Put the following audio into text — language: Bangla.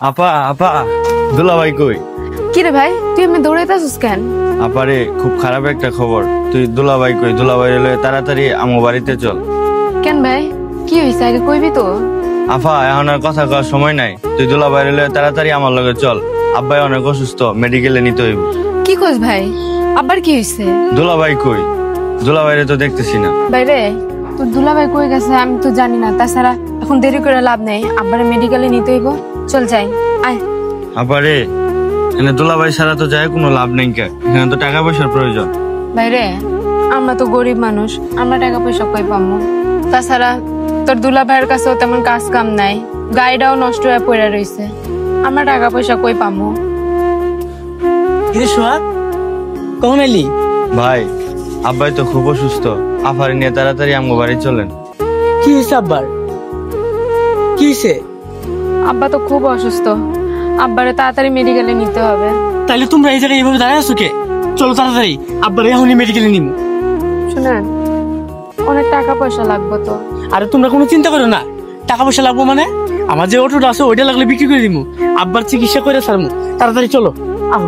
আপা আপা দুলাভাই কই? কি রে ভাই, তুই এমনি দৌড়াইতেছিস কেন? আপারে খুব খারাপ একটা খবর। তুই দুলাভাই কই? দুলাভাই এলে তাড়াতাড়ি আমার বাড়িতে চল। কেন ভাই, কি হয়েছে আগে কইবি তো? আফা এখন আর কথা কওয়ার সময় নাই। তুই দুলাভাই এলে তাড়াতাড়ি আমার লগে চল। আব্বাই অনেক অসুস্থ, মেডিকেলে নিতে হইব। কি কইস ভাই, আবার কি হয়েছে? দুলাভাই কই? দুলাভাইরে তো দেখতেছি না। ভাই রে, তোর দুলাভাই কই গেছে আমি তো জানি না। তাছাড়া এখন দেরি করে লাভ নেই, আব্বারে মেডিকেলে নিতে হইব। চল যাই, আয়। আপারে এনে দুলাভাই ছাড়া তো যায় কোনো লাভ নেই। কে এখানে তো টাকা পয়সার প্রয়োজন। ভাই রে, আমরা তো গরিব মানুষ, আমরা টাকা পয়সা কই পাবো? তাছাড়া তোর দুলাভাইয়ের কাছেও তেমন কাজ কাম নাই, গাড়িটাও নষ্ট হয়ে পড়ে রয়েছে। আমরা টাকা পয়সা কই পাবো? কখন এলি? ভাই আব্বাই তো খুব অসুস্থ, আফারে নিয়ে তাড়াতাড়ি আমার বাড়ি চলেন। কি হয়েছে আব্বার? কি হয়েছে? আব্বা তো খুব অসুস্থ, আব্বারে তাড়াতাড়ি মেডিকেলে নিতে হবে। তাইলে তোমরা এই জায়গায় এইভাবে দাঁড়ায় আছো কে? চলো তাড়াতাড়ি আব্বার এখনই মেডিকেলে নিব। শুনেন, অনেক টাকা পয়সা লাগবে তো। আরে তোমরা কোনো চিন্তা করো না, টাকা পয়সা লাগবো মানে আমার যে অটোটা আছে ওইটা লাগলে বিক্রি করে দিব, আব্বার চিকিৎসা করে ছাড়বো। তাড়াতাড়ি চলো, আহ।